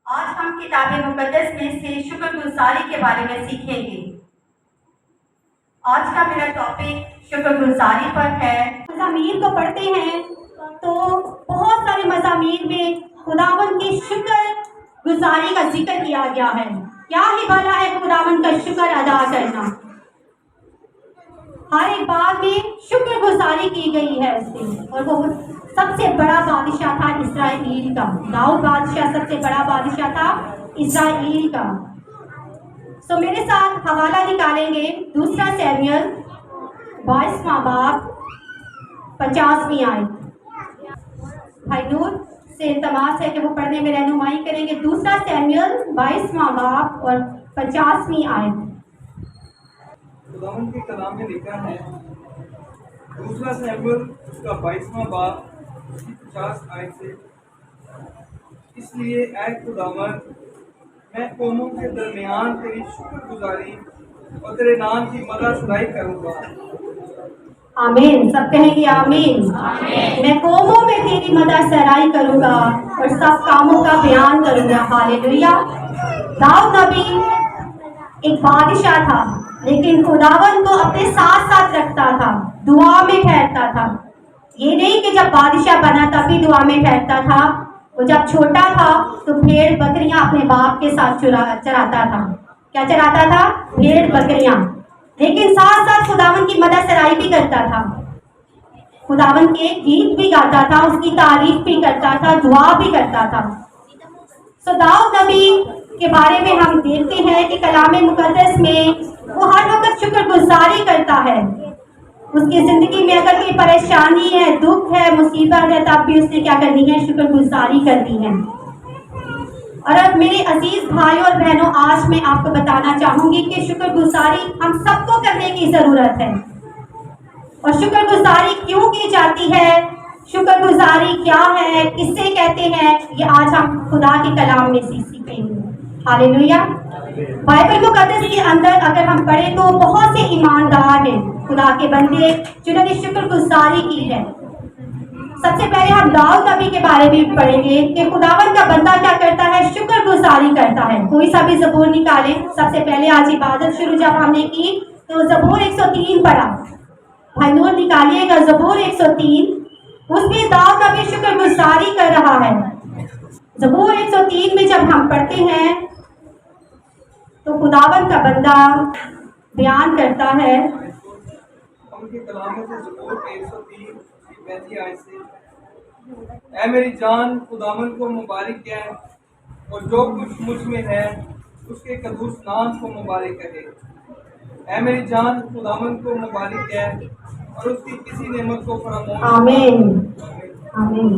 آج ہم کتاب مقدس میں سے شکر گزاری کے بارے میں سیکھیں گے۔ آج کا میرا ٹاپک شکر گزاری پر ہے۔ مزامیر کو پڑھتے ہیں تو بہت سارے مزامیر میں خداوند کی شکر گزاری کا ذکر کیا گیا ہے۔ کیا ہی بھلا ہے خداوند کا شکر ادا کرنا۔ ہر ایک بات میں شکر گزاری کی گئی ہے اس سے، اور وہ سب سے بڑا بادشاہ تھا اسرائیل کا۔ داؤد بادشاہ سب سے بڑا بادشاہ تھا اسرائیل کا۔ سو میرے ساتھ حوالہ نکالیں گے دوسرا سیموئیل 22واں باب 50ویں آیت۔ بھائی نور سے التماس ہے کہ وہ پڑھنے میں رہنمائی کریں گے۔ دوسرا سیموئیل 22واں باب اور 50ویں آیت۔ خداوند کے کلام میں لکھا ہے، دوسرا سیموئیل کا 22واں باب 50 آیت سے، اس لیے اے خداوند، میں قوموں کے درمیان تیری شکر گزاری اور تیرے نام کی مدح سرائی کروں گا۔ آمین، سب کہیں گے آمین۔ میں قوموں میں تیری مدح سرائی کروں گا اور سب کاموں کا بیان کروں گا۔ ہاللیلویا۔ داؤد نبی ایک بادشاہ تھا، لیکن خداوند کو اپنے ساتھ ساتھ رکھتا تھا، دعا میں ٹھہرتا تھا۔ یہ نہیں کہ جب بادشاہ بنا تب بھی دعا میں ٹھہرتا تھا۔ وہ جب چھوٹا تھا تو بھیڑ بکریاں اپنے باپ کے ساتھ چراتا تھا۔ کیا چراتا تھا؟ بھیڑ بکریاں۔ لیکن ساتھ ساتھ خداوند کی مدح سرائی بھی کرتا تھا، خداوند کے گیت بھی گاتا تھا، اس کی تعریف بھی کرتا تھا، دعا بھی کرتا تھا۔ سو داؤد نبی کے بارے میں ہم دیکھتے ہیں کہ کلام مقدس میں وہ ہر وقت شکر گزاری کرتا ہے۔ اس کی زندگی میں اگر کوئی پریشانی ہے، دکھ ہے، مصیبت ہے، تب بھی اس نے کیا کرنی ہے؟ شکر گزاری کرنی ہے۔ اور اب میرے عزیز بھائیوں اور بہنوں، آج میں آپ کو بتانا چاہوں گی کہ شکر گزاری ہم سب کو کرنے کی ضرورت ہے۔ اور شکر گزاری کیوں کی جاتی ہے، شکر گزاری کیا ہے، کس سے کہتے ہیں، یہ آج ہم خدا کے کلام میں سے سیکھیں گے۔ ہاللیلویا۔ بائبل مقدس کے اندر اگر ہم پڑھیں تو بہت سے ایماندار ہیں، خدا کے بندے جنہوں نے شکر گزاری کی ہے۔ سب سے پہلے ہم داؤد نبی کے بارے میں پڑھیں گے کہ خداوند کا بندہ کیا کرتا ہے؟ شکر گزاری کرتا ہے۔ کوئی سا بھی زبور نکالیں۔ سب سے پہلے آج عبادت شروع جب ہم نے کی تو زبور 103 پڑھا۔ بھائی نور نکالیے گا زبور 103۔ اس میں داؤد نبی شکر گزاری کر رہا ہے۔ زبور 103 میں جب ہم پڑھتے ہیں تو خداوند کا بندہ بیان کرتا ہے۔ ان کے کلام میں سے زبور 103 کی پہلی آیت سے، اے میری جان خداوند کو مبارک کہہ، اور جو کچھ مجھ میں ہے اس کے قدوس نام کو مبارک کہے۔ اے میری جان خداوند کو مبارک کہہ اور اس کی کسی نعمت کو فراموش۔ آمین، آمین۔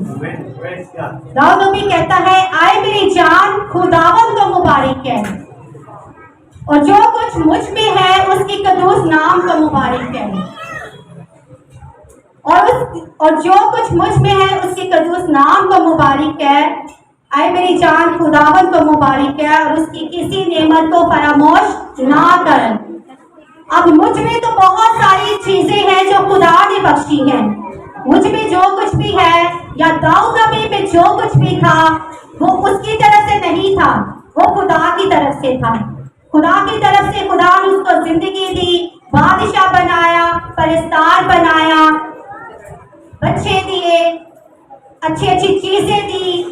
داؤد نبی کہتا ہے، اے میری جان خداوند کو مبارک کہہ، اور جو کچھ مجھ میں ہے اس کی قدوس نام کو مبارک کہہ، اور جو کچھ مجھ میں ہے اس کی قدوس نام کو مبارک کہہ۔ اے میری جان خداوند کو مبارک کہہ اور اس کی کسی نعمت کو فراموش نہ کر۔ اب مجھ میں تو بہت ساری چیزیں ہیں جو خدا نے بخشی ہیں۔ مجھ میں جو کچھ بھی ہے یا داؤد نبی میں جو کچھ بھی تھا وہ اس کی طرف سے نہیں تھا، وہ خدا کی طرف سے تھا۔ خدا کی طرف سے خدا نے اس کو زندگی دی، بادشاہ بنایا، پرستار بنایا، بچے دیے، اچھی اچھی چیزیں دی،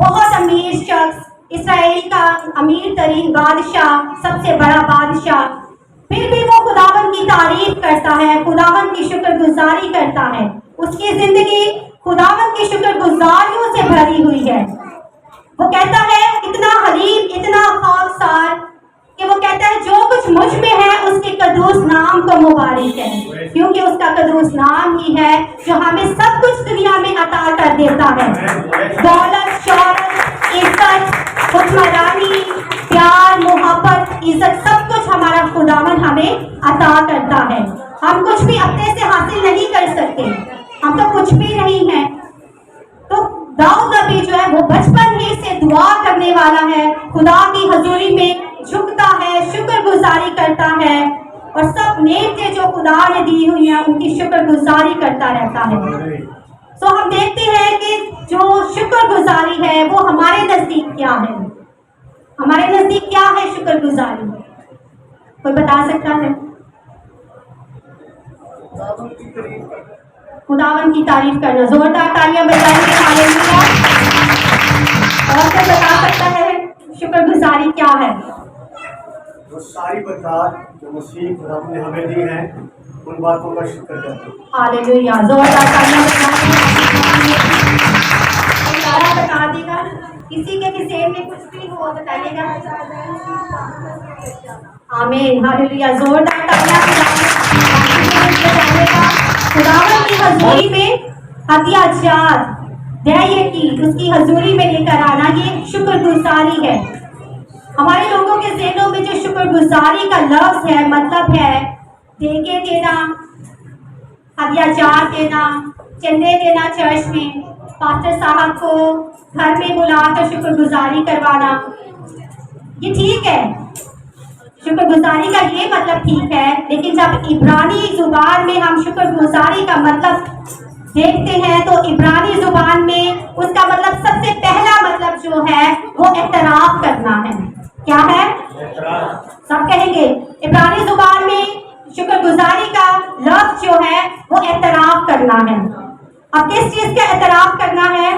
بہت امیر شخص، اسرائیل کا امیر ترین بادشاہ، سب سے بڑا بادشاہ۔ پھر بھی وہ خداوند کی تعریف کرتا ہے، خداوند کی شکر گزاری کرتا ہے۔ اس کی زندگی خداوند کی شکر گزاریوں سے بھری ہوئی ہے۔ وہ کہتا ہے اتنا حلیم، اتنا خاکسار کہ وہ کہتا ہے جو کچھ مجھ میں ہے اس کے قدوس نام کو مبارک ہے، کیونکہ اس کا قدوس نام ہی ہے جو ہمیں سب کچھ دنیا میں عطا کر دیتا ہے۔ دولت، شہرت، عزت، حکمرانی، پیار، محبت، عزت، سب کچھ ہمارا خداوند ہمیں عطا کرتا ہے۔ ہم کچھ بھی اپنے سے حاصل نہیں کر سکتے، ہم تو کچھ بھی نہیں ہیں۔ تو داؤد نبی جو ہے وہ بچپن ہی سے دعا کرنے والا ہے، خدا کی حضوری میں جھکتا ہے، شکر گزاری کرتا ہے، اور سب نعمتیں جو خدا نے دی ہوئی ہیں ان کی شکر گزاری کرتا رہتا ہے۔ सो हम देखते हैं कि जो शुक्रगुजारी है वो हमारे नजदीक क्या है, हमारे नजदीक क्या है शुक्रगुजारी, कोई बता सकता है? खुदावन की तारीफ करना, जोरदार तालियां बजाएंगे हालेलुया। और कोई बता सकता है शुक्रगुजारी क्या है? वो सारी बरकत जो मसीह खुदा ने हमें दी है उन बातों का शुक्र करते हैं। हालेलुया, जोरदार तालियां बजाएंगे। सारा बता देगा, किसी के भी जेहन में कुछ भी हो बताइएगा। आमीन, हालेलुया, जोरदार तालियां बजाइएगा। खुदावन की हजूरी में हत्याचार दैय की उसकी हजूरी में लेकर आना, ये शुक्रगुजारी है। हमारे लोगों के ज़हनों में जो शुक्रगुजारी का लफ्ज है, मतलब है देके देना, हदियाजार देना, चंदे देना, चर्च में पास्टर साहब को घर में बुलाकर शुक्रगुजारी करवाना, ये ठीक है, शुक्रगुजारी का ये मतलब ठीक है। लेकिन जब इब्रानी जुबान में हम शुक्रगुजारी का मतलब देखते हैं तो इब्रानी जुबान में उसका मतलब सबसे पहला मतलब जो है वो एतराफ़ करना है। क्या है? सब कहेंगे। इब्रानी जुबान में शुक्रगुजारी का लफ्ज जो है वो एतराफ़ करना है। अब किस चीज़ का एतराफ़ करना है?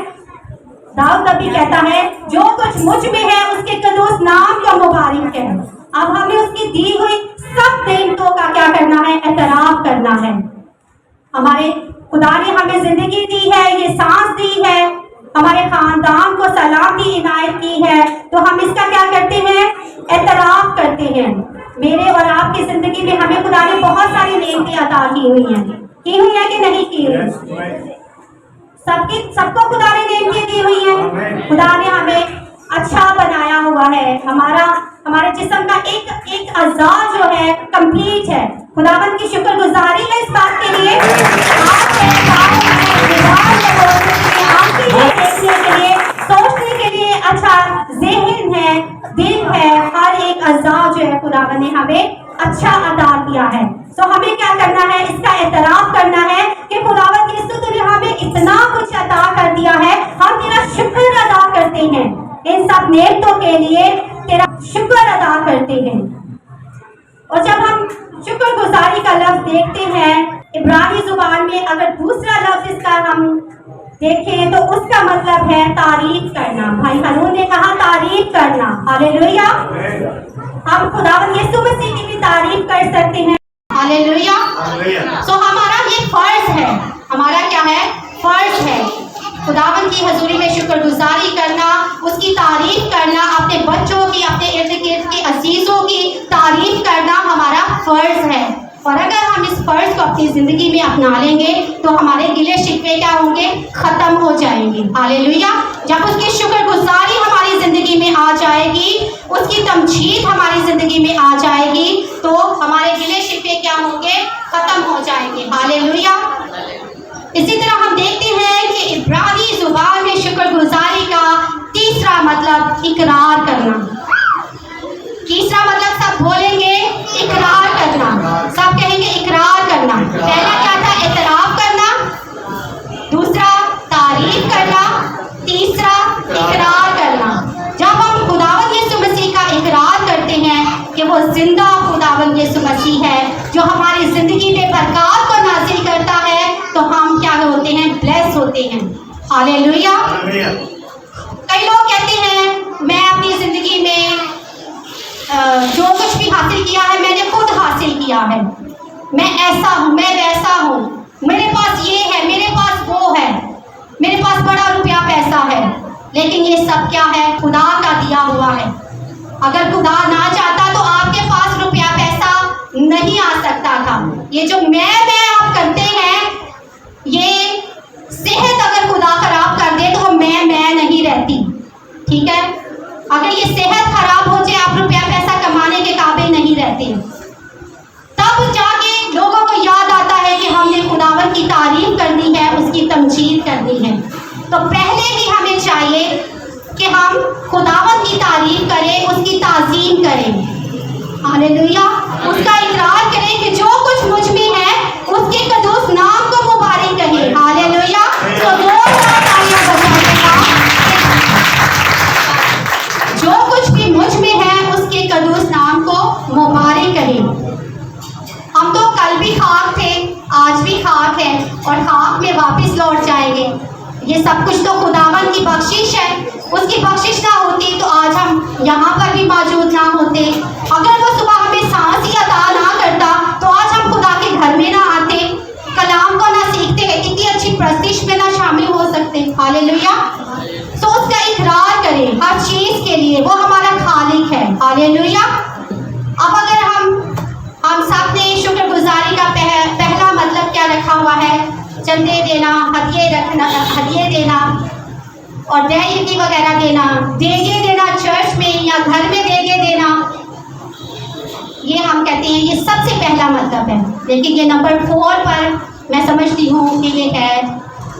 दाऊद नबी कहता है जो कुछ मुझ में है उसके कदूस नाम का मुबारक है। अब हमें उसकी दी हुई सब नेमतों का क्या करना है? एतराफ़ करना है। हमारे खुदा ने हमें जिंदगी दी है, ये सांस दी है, हमारे खानदान को सलामती इनायत की है, तो हम इसका क्या करते हैं? एतराफ़ करते हैं। मेरे और आपकी जिंदगी में हमें खुदा ने बहुत सारी नेमतें अता की हुई हैं कि नहीं की हुई? सबको खुदा ने नेमतें दी हुई हैं। खुदा ने हमें अच्छा बनाया हुआ है, हमारे जिस्म का एक अज़ा जो है कंप्लीट है। खुदावन की शुक्रगुजारी है इस बात के लिए। देखने के लिए, सोचने के लिए अच्छा ज़हन है, दिल है, हर एक अज़ा जो है खुदावन ने हमें अच्छा अता किया है। तो हमें क्या करना है? इसका एतराफ़ करना है कि खुदावन की तूने हमें इतना कुछ अता कर दिया है, हम तेरा शुक्र अदा करते हैं। इन सब नेमतों के लिए तेरा शुक्र अदा करते हैं। और जब हम शुक्रगुजारी का लफ्ज देखते हैं इब्रानी जुबान में, अगर दूसरा लफ्ज इसका हम देखें तो उसका मतलब है तारीफ करना। भाई हरून ने कहा तारीफ करना। हालेलुया, हम खुदावंद यीशु मसीह की भी तारीफ कर सकते हैं। हालेलुया। सो हमारा ये फर्ज है, हमारा क्या है? फर्ज है खुदावंद की हजूरी में शुक्रगुजारी करना, उसकी तारीफ करना, अपने बच्चों की, अपने इर्द गिर्द के अजीजों की तारीफ करना हमारा फर्ज है। और अगर हम इस फर्ज को अपनी जिंदगी में अपना लेंगे तो हमारे गिले शिकवे क्या होंगे? खत्म हो जाएंगे। हालेलुया। जब उसकी शुक्रगुजारी हमारी जिंदगी में आ जाएगी, उसकी तमजीद हमारी जिंदगी में आ जाएगी, तो हमारे गिले शिकवे क्या होंगे? खत्म हो जाएंगे। हालेलुया। इसी तरह हम देखते हैं कि इब्रानी जुबान में शुक्रगुजारी का तीसरा मतलब इकरार करना। तीसरा मतलब सब बोलेंगे इकरार करना, सब कहेंगे इकरार करना। पहला क्या था? एतराफ़ करना, दूसरा तारीफ करना, तीसरा इकरार करना। जब हम खुदावंद यीशु मसीह का इकरार करते हैं कि वो जिंदा खुदावंद यीशु मसीह है जो हमारी ज़िंदगी में बरकत को नाज़िल करता है, तो हम क्या होते हैं? ब्लेस होते हैं। हालेलुया। कई लोग कहते हैं मैं अपनी ज़िंदगी में जो कुछ भी हासिल किया है मैंने खुद हासिल किया है, मैं ऐसा हूँ, मैं वैसा हूँ, मेरे पास ये है, मेरे पास वो है, मेरे पास बड़ा रुपया पैसा है। लेकिन ये सब क्या है? खुदा का दिया हुआ है। अगर खुदा ना चाहता तो आपके पास रुपया पैसा नहीं आ सकता था। ये जो मैं आप करते हैं, ये सेहत अगर खुदा खराब कर दे तो मैं नहीं रहती। ठीक है, अगर ये सेहत खराब हो जाए, आप रुपया पैसा कमाने के काबिल नहीं रहते, तब जाके लोगों को याद आता है कि हमने खुदावंद की तारीफ करनी है, उसकी तमजीद करनी है। तो पहले ही हमें चाहिए कि हम खुदावंद की तारीफ करें, उसकी ताज़ीम करें। हालेलुया। उसका इकरार करें कि जो कुछ मुझ में है उसके कदूस नाम को मुबारक कहें। हालेलुया। तो वापस लौट जाएंगे। ये सब कुछ तो खुदावन की बख्शिश है। उसकी बख्शिश ना होती तो आज हम यहाँ पर भी मौजूद ना होते। अगर वो सुबह हमें सांस ही अता ना करता तो आज हम खुदा के घर में ना आते, कलाम को ना सीखते, इतनी अच्छी प्रस्तिश में ना शामिल हो सकते। हालेलुया। तो उसका इकरार करें हर चीज के लिए, वो हमारा खालिक है। हालेलुया। अब अगर हम सब ने शुक्रगुजारी का पहला मतलब क्या रखा हुआ है? चंदे देना, हदिये देना और दया वगैरह देना, देगे देना चर्च में या घर में देगे देना, ये हम कहते हैं ये सबसे पहला मतलब है। लेकिन ये नंबर 4 पर मैं समझती हूँ कि ये है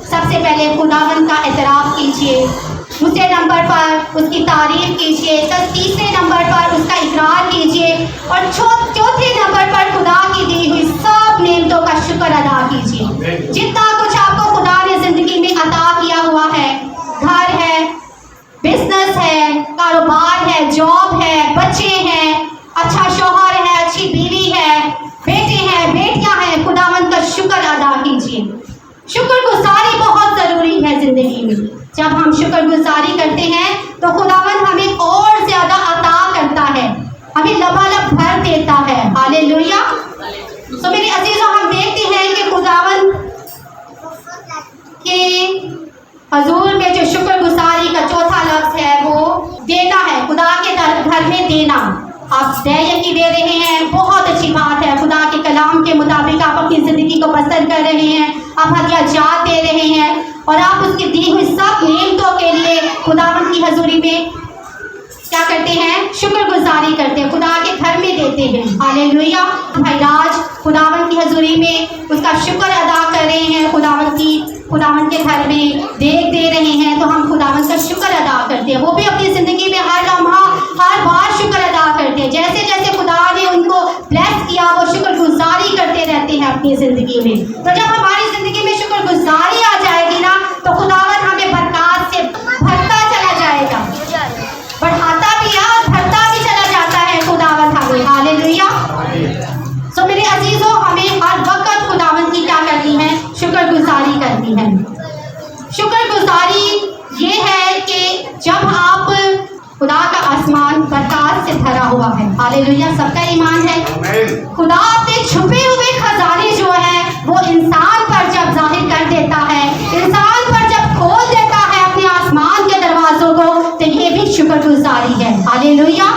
सबसे पहले खुदावन का एतराफ़ कीजिए, दूसरे नंबर पर उसकी तारीफ कीजिए, तीसरे नंबर पर उसका इकरार कीजिए और चौथे नंबर पर खुदा की दी हुई सब नेमतों का शुक्र अदा कीजिए। जितना कुछ आपको खुदा ने ज़िंदगी में अता किया हुआ है, घर है, बिजनेस है, कारोबार है, जॉब है, बच्चे हैं, अच्छा शौहर है, अच्छी बीवी है, बेटे हैं, बेटियां हैं, खुदावंद का शुक्र अदा कीजिए। शुक्रगुजारी बहुत ज़रूरी है ज़िंदगी में। जब हम शुक्रगुजारी करते हैं तो खुदावंद हमें और ज़्यादा अता करता है, हमें लबालब भर देता है। हालेलुया। तो मेरे अजीज़ों, हम देखते हैं कि खुदावंद के हजूर में जो शुक्रगुजारी का चौथा लफ्ज़ है वो देना है। खुदा के घर में देना। आप दया दे रहे हैं, बहुत अच्छी बात है। खुदा के कलाम के मुताबिक आप अपनी ज़िंदगी को बसर कर रहे हैं, आप हदिया जात दे रहे हैं और आप उसकी दी हुई सब नेमतों के लिए खुदावंद की हजूरी में क्या करते हैं? शुक्रगुजारी करते हैं, खुदा के घर में देते हैं। हालेलुया। भाई राज खुदावंद की हजूरी में उसका शुक्र अदा कर रहे हैं, खुदावंद के घर में देख दे रहे हैं, तो हम खुदावंद का शुक्र अदा करते हैं। वो भी अपनी ज़िंदगी में हर लम्हा हर बार शुक्र अदा करते हैं। जैसे जैसे खुदा ने उनको ब्लेस किया वो शुक्रगुजारी करते रहते हैं अपनी ज़िंदगी में। तो जब हमारी ज़िंदगी में शुक्रगुजारी आ जाएगी ना तो खुदावंद हमें बरकत से भरता चला जाएगा, बढ़ाता भी है और भरता भी चला जाता है खुदावंद हमें। हालेलुया। सो मेरे अजीज़ों, हमें हर वक्त खुदावंद की क्या करनी है? शुक्रगुजारी करनी है। शुक्रगुजारी ये है कि जब आप खुदा का आसमान बरकत से भरा हुआ है। हालेलुया। सबका ईमान है। खुदा अपने छुपे हुए खजाने जो है वो इंसान पर जब जाहिर कर देता है, इंसान पर जब खोल देता है अपने आसमान के दरवाजों को, तो ये भी शुक्रगुजारी है। हालेलुया।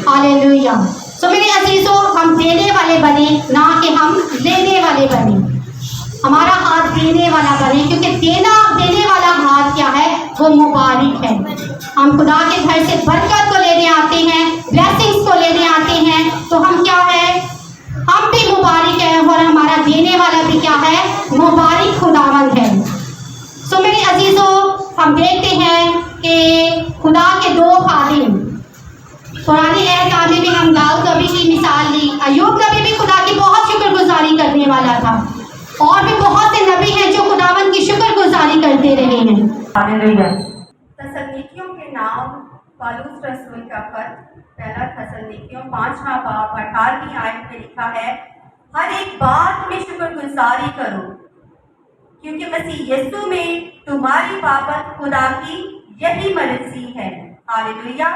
हालेलुया। तो मेरे अजीजों, हम देने वाले बने, ना कि हम लेने वाले बने। हमारा हाथ देने वाला बने, क्योंकि देने वाला हाथ क्या है? वो मुबारक है। हम खुदा के घर से बरकत को लेने आते हैं, ब्लेसिंग्स को लेने आते हैं, तो हम क्या है? हम भी मुबारक हैं और हमारा देने वाला भी क्या है? मुबारक खुदावंद है। सो मेरे अजीजों, हम देखते हैं कि खुदा के 2 खादिम, पुराने अहद में हम दाऊद नबी की मिसाल ली, अय्यूब नबी भी खुदा की बहुत शुक्रगुजारी करने वाला था, और भी बहुत से नबी हैं जो खुदावंद की शुक्रगुजारी करते रहे हैं। हालेलुया। तसल्लीकियों के नाम पौलुस रसूल का पत्र, पहला तसल्लीकियों 5वां बाब 18वीं आयत में लिखा है, हर एक बात में शुक्रगुजारी करो, क्योंकि मसीह यीशु में तुम्हारी बाबत खुदा की यही मर्जी है। हालेलुया।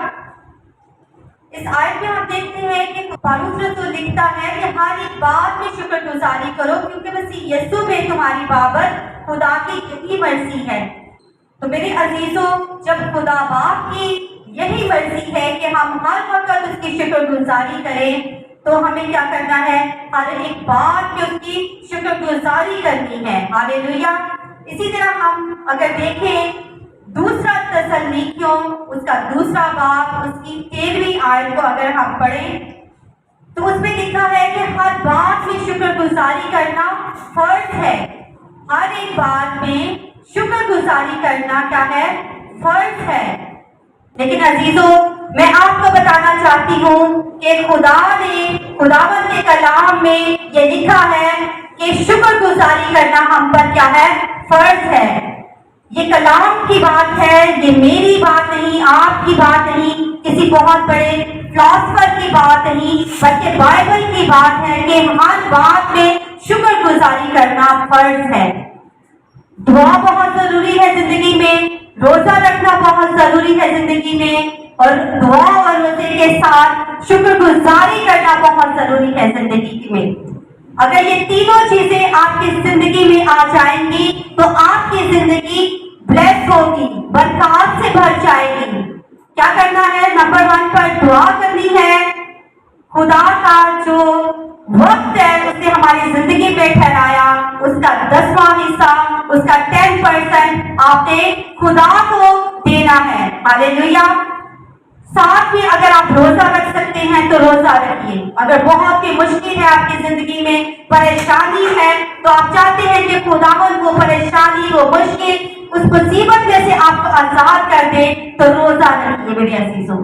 इस आयत में हम देखते हैं कि पौलुस रसूल लिखता है कि हर एक बात में शुक्रगुजारी करो, क्योंकि मसीह यीशु में तुम्हारी बाबत खुदा की यही मर्जी है। तो मेरे अजीजों, जब खुदा बाप की यही मर्जी है कि हम हर वक्त उसकी शुक्रगुजारी करें, तो हमें क्या करना है? हर एक बात में उसकी शुक्रगुजारी करनी है। हालेलुया। इसी तरह हम अगर देखें दूसरा तसल्लीकियों उसका 2 बाब उसकी 13वीं आयत को अगर हम पढ़ें तो उसमें लिखा है कि हर बात में शुक्रगुजारी करना फर्ज है। हर एक बात में शुक्रगुजारी करना क्या है? फर्ज है। लेकिन अजीजों, मैं आपको बताना चाहती हूँ कि खुदावंद के कलाम में ये लिखा है कि शुक्रगुजारी करना हम पर क्या है? फर्ज है। ये कलाम की बात है, ये मेरी बात नहीं, आपकी बात नहीं, किसी बहुत बड़े फिलॉसफर की बात नहीं, बल्कि बाइबल की बात है कि हर बात में शुक्रगुजारी करना फर्ज है। दुआ बहुत जरूरी है जिंदगी में, रोजा रखना बहुत जरूरी है जिंदगी में, और दुआ और रोजे के साथ शुक्रगुजारी करना बहुत जरूरी है जिंदगी में। अगर ये तीनों चीजें आपकी जिंदगी में आ जाएंगी तो आपकी जिंदगी ब्लेस होगी, बरकत से भर जाएगी। क्या करना है? नंबर 1 पर दुआ करनी है। खुदा का जो वक्त है उसने हमारी जिंदगी में ठहराया, उसका 10वां हिस्सा, उसका 10% आपने खुदा को देना है। हालेलुया। साथ में अगर आप रोजा रख सकते हैं तो रोजा रखिए। अगर बहुत ही मुश्किल है आपकी जिंदगी में, परेशानी है, तो आप चाहते हैं कि खुदावन वो परेशानी, वो मुश्किल, उस मुसीबत में से आपको आजाद कर दे, तो रोजा रखिए मेरे अजीजों।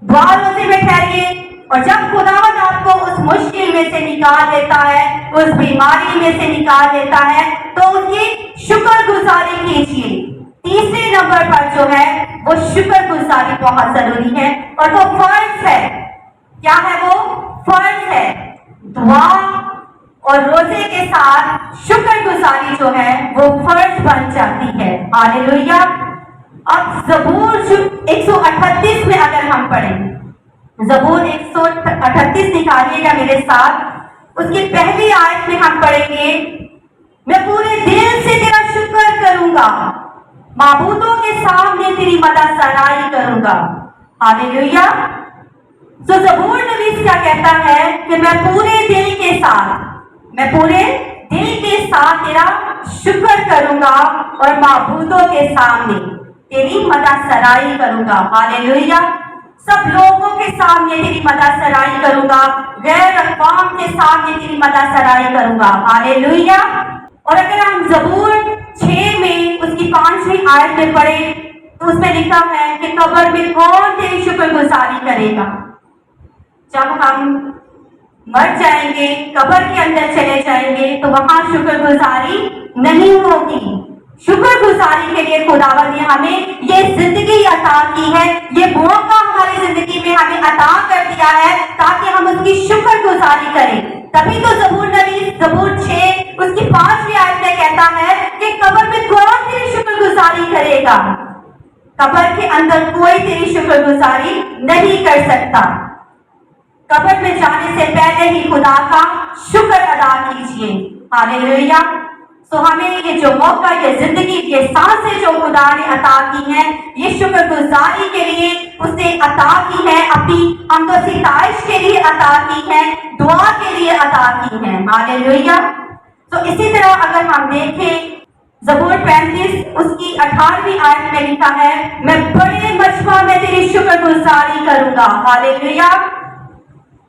दुआ रोजे में ठहरिए, और जब खुदावन आपको उस मुश्किल में से निकाल लेता है, उस बीमारी में से निकाल लेता है, तो उसकी शुक्रगुजारी कीजिए। तीसरे नंबर पर जो है वो शुक्रगुजारी बहुत जरूरी है, और वो फर्ज है। क्या है वो? फर्ज है। दुआ और रोजे के साथ शुक्रगुजारी जो है वो फर्ज बन जाती है। हालेलुया। अब ज़बूर 138 में अगर हम पढ़ें, ज़बूर 138 निकालिएगा मेरे साथ। उसकी पहली आयत में हम पढ़ेंगे, मैं पूरे दिल से तेरा शुक्र करूंगा, माबूदों के सामने तेरी मदद सराई करूंगा। हालेलुया। तो ज़बूर नवीस क्या कहता है कि मैं पूरे दिल के साथ, मैं पूरे दिल के साथ तेरा शुक्र करूंगा और माबूदों के सामने तेरी मदद सराई करूंगा। हालेलुया। सब लोगों के सामने तेरी मदद सराई करूंगा, गैर अक़वाम के सामने तेरी मदद सराई करूंगा। हालेलुया। और अगर हम ज़बूर 6 में उसकी 5वीं आयत में पढ़े तो उसमें लिखा है कि कब्र में कौन तेरी शुक्रगुजारी करेगा? जब हम मर जाएंगे, कब्र के अंदर चले जाएंगे, तो वहां शुक्रगुजारी नहीं होगी। शुक्रगुजारी के लिए खुदावन ने हमें ये जिंदगी अता की है, ये मौका हमारी जिंदगी में हमें अता कर दिया है ताकि हम उसकी शुक्रगुजारी करें। तभी तो ज़बूर नवीस ज़बूर 6 उसकी 5वीं आयत में कहता है कि कब्र में कौन तेरी शुक्रगुजारी करेगा? कब्र के अंदर कोई तेरी शुक्रगुजारी नहीं कर सकता। कब्र में जाने से पहले ही खुदा का शुक्र अदा कीजिए। हालेलुया। तो हमें ये जो मौका, ये जिंदगी, ये सांसें जो खुदा ने अता की हैं, ये शुक्रगुजारी के लिए उसने अता की है, अपनी हमदो सिताइश के लिए अता की है, दुआ के लिए अता की है। हालेलुया। तो इसी तरह अगर हम देखें ज़बूर 35 उसकी 18वीं आयत में लिखा है, मैं बड़े मजमा में तेरी शुक्रगुजारी करूंगा। हालेलुया।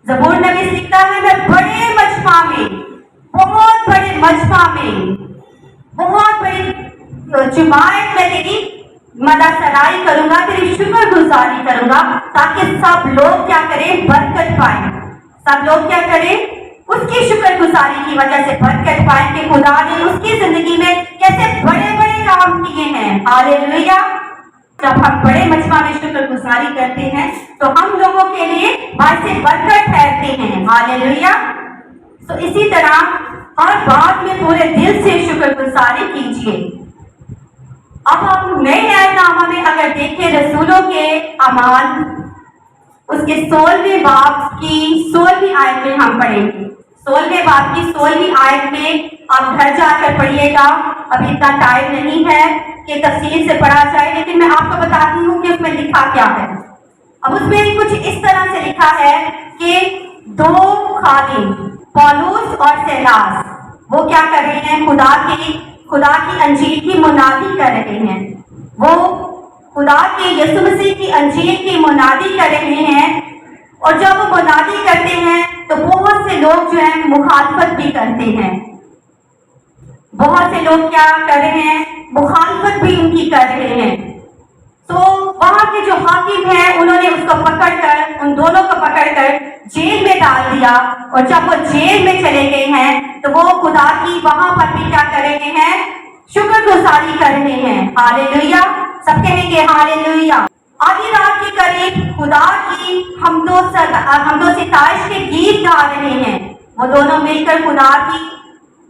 ज़बूर नवीस लिखता है, मैं बड़े मजमा में, बहुत बड़े मजमा में, बहुत बड़ी जुमायत में तेरी मदद सराई करूंगा, तेरी शुक्रगुजारी करूंगा, ताकि सब लोग क्या करें? बरकत पाए। सब लोग क्या करें? उसकी शुक्रगुजारी की वजह से बरकत पाए कि खुदा ने उसकी जिंदगी में कैसे बड़े बड़े काम किए हैं। हालेलुया। जब हम बड़े मजमा में शुक्रगुजारी करते हैं तो हम लोगों के लिए बात से बरकत ठहरते हैं। हालेलुया। तो इसी तरह हर बात में पूरे दिल से शुक्रगुजारी कीजिए। अब हम नए नामा में अगर देखें रसूलों के अमाल, उसके 16वें बाब की 16वीं आयत में हम पढ़ेंगे। 16वें बाब की 16वीं आयत में आप घर जाकर पढ़िएगा। अभी इतना टाइम नहीं है कि तफसील से पढ़ा जाए, लेकिन मैं आपको बताती हूँ कि उसमें लिखा क्या है। अब उसमें कुछ इस तरह से लिखा है कि 2 खादिम पौलुस और सीलास वो क्या कर रहे हैं? खुदा की अंजील की मुनादी कर रहे हैं। वो खुदा की यीशु मसीह की अंजील की मुनादी कर रहे हैं, और जब वो मुनादी करते हैं तो बहुत से लोग जो है मुखालफत भी करते हैं। बहुत से लोग क्या कर रहे हैं? मुखालफत भी उनकी कर रहे हैं। तो वहां के जो हाकिम हैं उन्होंने उसको पकड़कर, उन दोनों को पकड़कर जेल में डाल दिया, और जब वो जेल में चले गए हैं तो वो खुदा की वहां पर भी क्या कर रहे हैं? शुक्रगुजारी कर रहे हैं। हालेलुया। सब कहेंगे हालेलुया। आधी रात के करीब खुदा की हमदो सिताइश के गीत गा रहे हैं। वो दोनों मिलकर खुदा की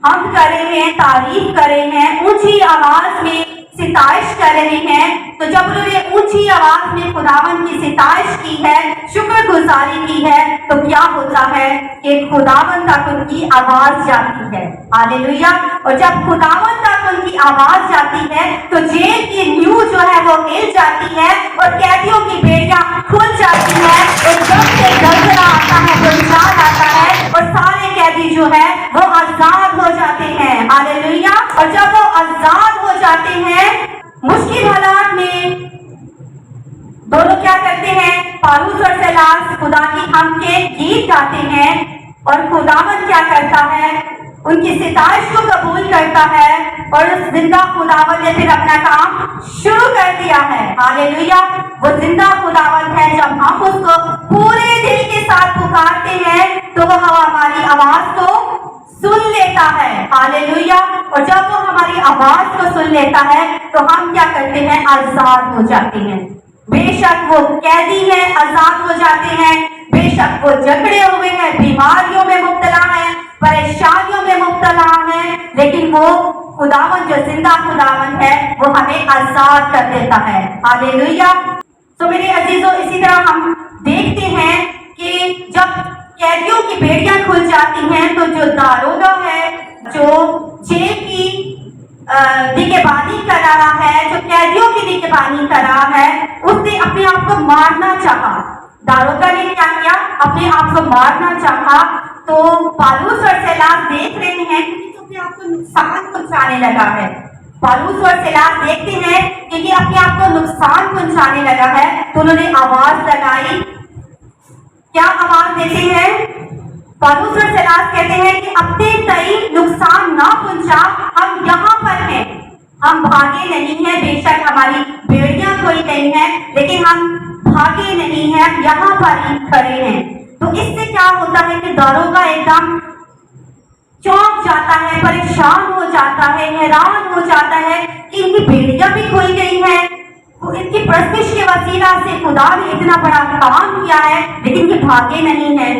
हम कर रहे हैं, तारीफ कर रहे हैं, ऊंची आवाज में सिताइश कर रहे हैं, तो जब उन्होंने ऊंची आवाज में खुदावन की सिताइश की है, शुक्रगुजारी की है, तो क्या होता है कि खुदावन तक उनकी आवाज जाती है। हालेलुया। और जब खुदावन तक उनकी आवाज जाती है तो जेल की न्यूज़ जो है वो हिल जाती है और कैदियों की बेड़ियां खुल जाती है, एकदम से जलजला आता है, बुलंद आता है और सारे कैदी जो है वो आजाद हो जाते हैं। हालेलुया। और जब वो आजाद हो जाते हैं मुश्किल हालात में, दोनों क्या करते हैं, पौलुस और सीलास खुदा की हम के गीत गाते हैं और खुदावन क्या करता है, उनकी सिताइश को कबूल करता है और उस जिंदा खुदावन ने फिर अपना काम शुरू कर दिया है। हालेलुया। वो जिंदा खुदावन है, जब हम उसको पूरे दिल के साथ पुकारते हैं तो वो हमारी आवाज को सुन लेता है। हालेलुया। और जब वो हमारी आवाज को सुन लेता है तो हम क्या करते हैं, आजाद हो जाते हैं। बेशक वो कैदी है, आजाद हो जाते हैं, बेशक वो जकड़े हुए हैं, बीमारियों में मुब्तला है, परेशानियों में मुब्तला है, लेकिन वो खुदावन जो जिंदा खुदावन है वो हमें आजाद कर देता है। हालेलुया। तो मेरे अजीजों, इसी तरह हम देखते हैं कि जब कैदियों की बेड़ियां खुल जाती हैं तो जो दारोगा है, जो जेल की निगहबानी कर रहा है, जो कैदियों की निगहबानी कर रहा है, उसने अपने आप को मारना चाहा। दारोगा ने क्या किया, अपने आप को मारना चाहा। तो पौलुस और सीलास देख रहे हैं कि अपने आप को नुकसान पहुंचाने लगा है। पौलुस और सीलास देखते हैं कि ये अपने आप को नुकसान पहुंचाने लगा है, तो उन्होंने आवाज लगाई। क्या आवाज देते हैं, पौलुस और सीलास कहते हैं कि अपने तई नुकसान ना पहुंचा, हम यहाँ पर हैं, हम भागे नहीं हैं। बेशक हमारी बेड़ियां खोई गई हैं, लेकिन हम भागे नहीं हैं, हम यहाँ पर ही खड़े हैं। तो इससे क्या होता है कि दारोगा एकदम चौंक जाता है, परेशान हो जाता है, हैरान हो जाता है कि इनकी बेड़ियां भी खोई गई हैं, इनकी परस्तिश के वसीला से खुदा ने इतना बड़ा काम किया है, लेकिन ये भागे नहीं है।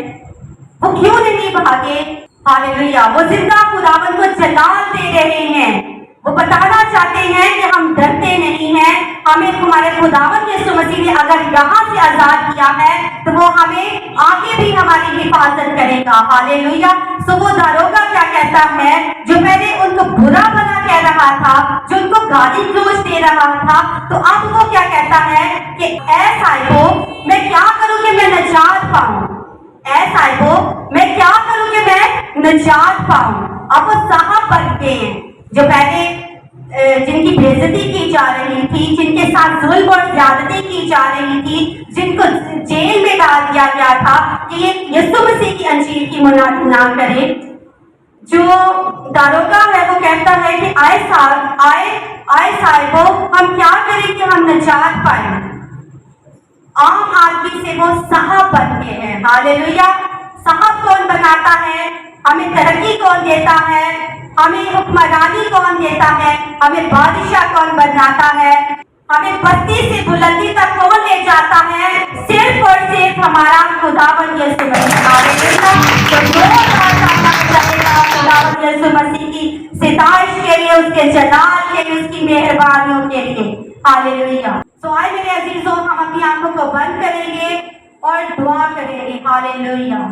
वो क्यों नहीं भागे? हालेलुया। वो जिंदा खुदावन को जलाल दे रहे हैं, वो बताना चाहते हैं कि हम डरते नहीं हैं, हमें हमारे खुदावन यीशु मसीह ने अगर यहाँ से आजाद किया है तो वो हमें आगे भी हमारी हिफाजत करेगा। हालेलुया। सो वो दारोगा क्या कहता है, जो पहले उनको बुरा भला कह रहा था, जो उनको गाली गलौज दे रहा था, तो अब वो क्या कहता है कि ऐ साहिबो, मैं क्या करूं कि मैं निजात पाऊं, ऐ साहिबो, मैं क्या करूं कि मैं निजात पाऊं। अब वो साहब बन गए हैं, जो पहले जिनकी बेइज्जती की जा रही थी, जिनके साथ जुल्म और ज्यादती की जा रही थी, जिनको जेल में डाल दिया गया था कि ये यीशु मसीह की अंजील की मुनादी ना करे, जो दारोगा है वो कहता है कि आए साहिबो, हम क्या करें कि हम निजात पाए। आम आदमी से वो साहब बन गए हैं। हालेलुया। साहब कौन बनाता है, हमें तरक्की कौन देता है, हमें हुक्मरानी कौन देता है, हमें बादशाह कौन बनाता है, हमें बस्ती से बुलंदी तक कौन ले जाता है, सिर्फ और सिर्फ हमारा खुदावंद यीशु मसीह। हालेलुया। तो खुदावंद यीशु मसीह की सिताइश के लिए, उसके जलाल के लिए, उसकी मेहरबानियों के लिए। हालेलुया। तो आए मेरे अजीजों, हम अपनी आंखों को बंद करेंगे और दुआ करेंगे। हालेलुया।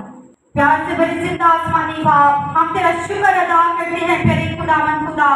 प्यार से बड़े जिंदा आसमानी बाप, हम तेरा शुक्र अदा करते हैं प्यारे खुदावंद खुदा,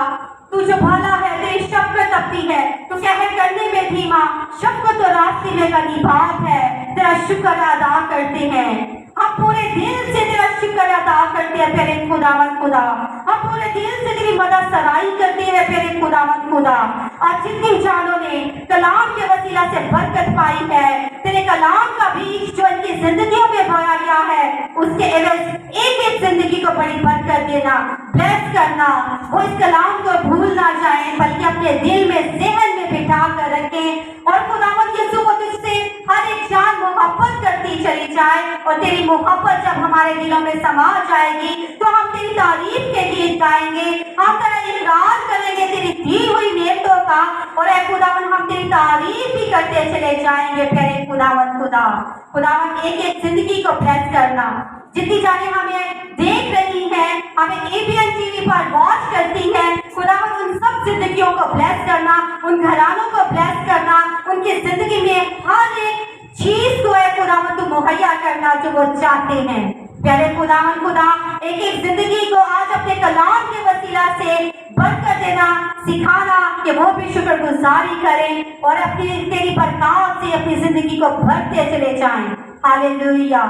तू जो भला है, तेरी शफ़क़त अपनी है, तू कहर करने में धीमा, शफ़क़त और रास्ते में कनी बात है। तेरा शुक्र अदा करते हैं, हम पूरे दिल से तेरा शुक्र अदा करते हैं प्यारे खुदावंद खुदा, हम पूरे दिल से तेरी मदद सराई करते हैं प्यारे खुदावंद खुदा। आज जितनी जानों ने कलाम के वसीला से बरकत पाई है, तेरे कलाम का बीज जो इनकी जिंदगियों में बोया गया है, उसके एवज एक एक जिंदगी को बड़ी बरकत देना, ब्लेस करना, वो इस कलाम को भूल ना जाए, बल्कि अपने दिल में, ज़हन में बिठा कर रखें। और खुदावंद यीशु को तुझसे हर एक जान मोहब्बत करती चली जाए, और तेरी मोहब्बत जब हमारे दिलों में समा जाएगी तो हम तेरी तारीफ के गीत गाएंगे, हम तेरा इकरार करेंगे तेरी दी हुई नेमतों का, और ऐ खुदावंद हम तेरी तारीफ भी करते चले जाएंगे प्यारे खुदावंद खुदा। खुदावंद एक एक जिंदगी को ब्लेस करना, जितनी जाने हमें देख रही है, हमें ABN TV पर वॉच करती है। खुदावंद उन सब जिंदगियों को ब्लेस करना, उन घरानों को ब्लेस करना, उनकी जिंदगी में हर एक चीज को है खुदावंद तू मुहैया करना जो वो चाहते हैं। प्यारे खुदावंद खुदा, एक एक जिंदगी को आज अपने कलाम के वसीला से बरकत देना, सिखाना कि वो भी शुक्रगुजारी करें और अपनी तेरी बरकत से अपनी जिंदगी को भरते चले जाएं। हालेलुया।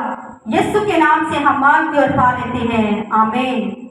यीशु के नाम से हम मांगते और पा लेते हैं, आमीन।